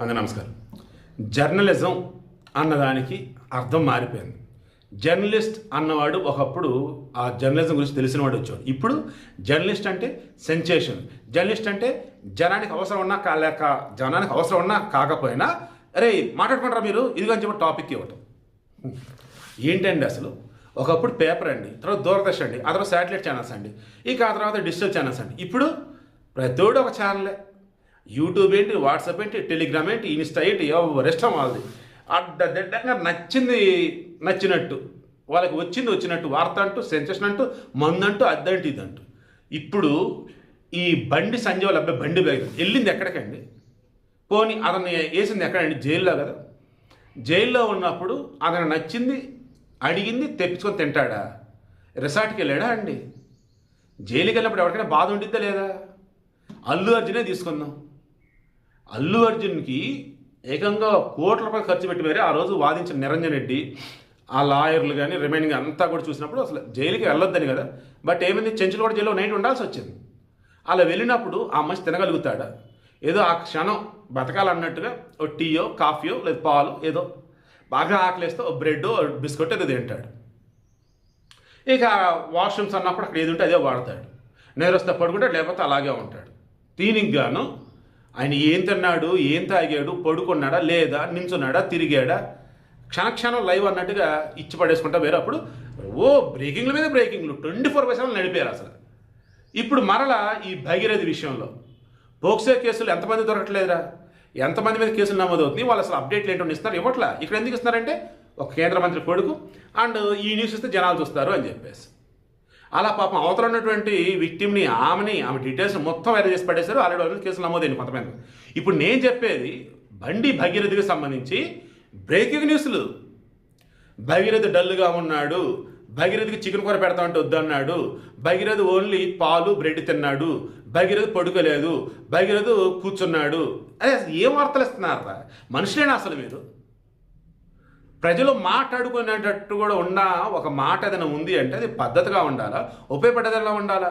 నమస్కారం. జర్నలిజం అన్నదానికి అర్థం మారిపోయింది. జర్నలిస్ట్ అన్నవాడు ఒకప్పుడు ఆ జర్నలిజం గురించి తెలిసినవాడు వచ్చాడు. ఇప్పుడు జర్నలిస్ట్ అంటే సెన్సేషన్. జర్నలిస్ట్ అంటే జనానికి అవసరం ఉన్నా లేక జనానికి అవసరం ఉన్నా కాకపోయినా అరే మాట్లాడుకుంటారా మీరు ఇదిగో అని చెప్పి టాపిక్ ఇవ్వటం. ఏంటండి అసలు? ఒకప్పుడు పేపర్ అండి, తర్వాత దూరదర్శన్ అండి, ఆ తర్వాత శాటిలైట్ ఛానల్స్ అండి, ఇక ఆ తర్వాత డిజిటల్ ఛానల్స్ అండి. ఇప్పుడు ప్రతోడు ఒక ఛానలే. యూట్యూబ్ ఏంటి, వాట్సాప్ ఏంటి, టెలిగ్రామ్ ఏంటి, ఇన్స్టా ఏంటి, ఎవరిష్టం వాళ్ళది. అడ్డదిడ్డంగా నచ్చినట్టు వాళ్ళకి వచ్చినట్టు వార్త అంటూ, సెన్సేషన్ అంటూ, మందు అంటూ, అద్దంటూ ఇదంటూ. ఇప్పుడు ఈ బండి సంజయ్ వాళ్ళ అబ్బాయి బండి వెళ్ళింది ఎక్కడికండి? పోనీ అతన్ని వేసింది ఎక్కడండి? జైల్లో కదా. జైల్లో ఉన్నప్పుడు అతను నచ్చింది అడిగింది తెప్పించుకొని తింటాడా? రిసార్ట్కి వెళ్ళాడా అండి? జైలుకి వెళ్ళినప్పుడు ఎవరికైనా బాధ ఉండిద్దా లేదా? అల్లు అర్జునే తీసుకుందాం. అల్లు అర్జున్కి ఏకంగా కోట్ల రూపాయలు ఖర్చు పెట్టి మరి ఆ రోజు వాదించిన నిరంజన్ రెడ్డి, ఆ లాయర్లు కానీ రిమైనింగ్ అంతా కూడా చూసినప్పుడు అసలు జైలుకి వెళ్ళొద్దని కదా. బట్ ఏమైంది, చెంచులు కూడా జైల్లో నైట్ ఉండాల్సి వచ్చింది. అలా వెళ్ళినప్పుడు ఆ మనిషి తినగలుగుతాడా? ఏదో ఆ క్షణం బతకాలన్నట్టుగా ఓ టీయో కాఫీయో లేదా పాలు ఏదో బాగా ఆకలిస్తే ఓ బ్రెడ్ బిస్కెట్ ఏదో తింటాడు. ఇక వాష్రూమ్స్ అన్నప్పుడు అక్కడ ఏది ఉంటే అదే వాడతాడు. నేరొస్తే పడుకుంటాడు, లేకపోతే అలాగే ఉంటాడు. దీనికి గాను ఆయన ఏం తిన్నాడు, ఏం తాగాడు, పడుకున్నాడా లేదా, నించున్నాడా, తిరిగాడా, క్షణక్షణం లైవ్ అన్నట్టుగా ఇచ్చి పడేసుకుంటా వేరే. అప్పుడు బ్రేకింగ్ల మీద బ్రేకింగ్లు 24/7 నడిపారు అసలు. ఇప్పుడు మరలా ఈ భగీరథి విషయంలో పోక్సో కేసులు ఎంతమంది దొరకట్లేదురా? ఎంతమంది మీద కేసులు నమోదవుతుంది? వాళ్ళు అసలు అప్డేట్లు ఏంటో ఇస్తున్నారు, ఇవ్వట్లా. ఇక్కడ ఎందుకు ఇస్తున్నారంటే ఒక కేంద్ర మంత్రి కొడుకు అండ్ ఈ న్యూస్ ఇస్తే జనాలు చూస్తారు అని చెప్పేసి. అలా పాపం అవతల ఉన్నటువంటి విక్టిమ్ని ఆమె డీటెయిల్స్ మొత్తం వైరల్ చేసి పడేశారు. ఆల్రెడీ వాళ్ళు కేసులు నమోదైంది కొంతమంది. ఇప్పుడు నేను చెప్పేది బండి భగీరథికి సంబంధించి బ్రేకింగ్ న్యూస్లు. భగీరథి డల్గా ఉన్నాడు, భగీరథికి చికెన్ కూర పెడతామంటే వద్దన్నాడు, భగీరథి ఓన్లీ పాలు బ్రెడ్ తిన్నాడు, భగీరథి పడుకోలేదు, భగీరథి కూర్చున్నాడు. అదే అసలు ఏం వార్తలు ఇస్తున్నారా? మనుషులేనా అసలు మీరు? ప్రజలు మాట్లాడుకునేటట్టు కూడా ఉన్న ఒక మాట ఏదైనా ఉంది అంటే అది పద్ధతిగా ఉండాలా, ఉపయోగపడేదలా ఉండాలా?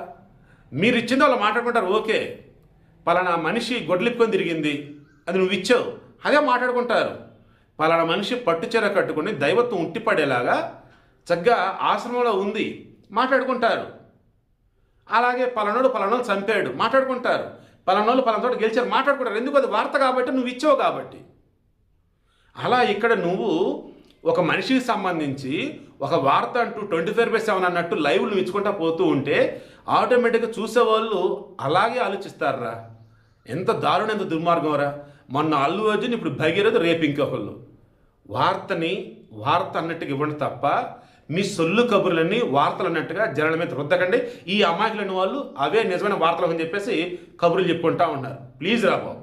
మీరు ఇచ్చింది వాళ్ళు మాట్లాడుకుంటారు, ఓకే. పలానా మనిషి గొడ్లిప్పుకొని తిరిగింది, అది నువ్వు ఇచ్చావు, అదే మాట్లాడుకుంటారు. పలానా మనిషి పట్టుచీర కట్టుకుని దైవత్వం ఉట్టిపడేలాగా చక్కగా ఆశ్రమంలో ఉంది, మాట్లాడుకుంటారు. అలాగే పలానోడు చంపాడు, మాట్లాడుకుంటారు. పలానోళ్ళు పలానోడు గెలిచారు, మాట్లాడుకుంటారు. ఎందుకు? అది వార్త కాబట్టి, నువ్వు ఇచ్చావు కాబట్టి. అలా ఇక్కడ నువ్వు ఒక మనిషికి సంబంధించి ఒక వార్త అంటూ 24/7 అన్నట్టు లైవ్ నువ్వు ఇచ్చుకుంటా పోతూ ఉంటే ఆటోమేటిక్గా చూసేవాళ్ళు అలాగే ఆలోచిస్తారా? ఎంత దారుణం, ఎంత దుర్మార్గం రా. మొన్న అల్లు అర్జున్, ఇప్పుడు భగీరథ, రేపు ఇంకొకళ్ళు. వార్త అన్నట్టుగా ఇవ్వండి తప్ప మీ సొల్లు కబుర్లన్నీ వార్తలు అన్నట్టుగా జనాల మీద రుద్దకండి. ఈ అమాయకులైన వాళ్ళు అవే నిజమైన వార్తలు అని చెప్పేసి కబుర్లు చెప్పుకుంటా ఉన్నారు. ప్లీజ్ రా బాబు.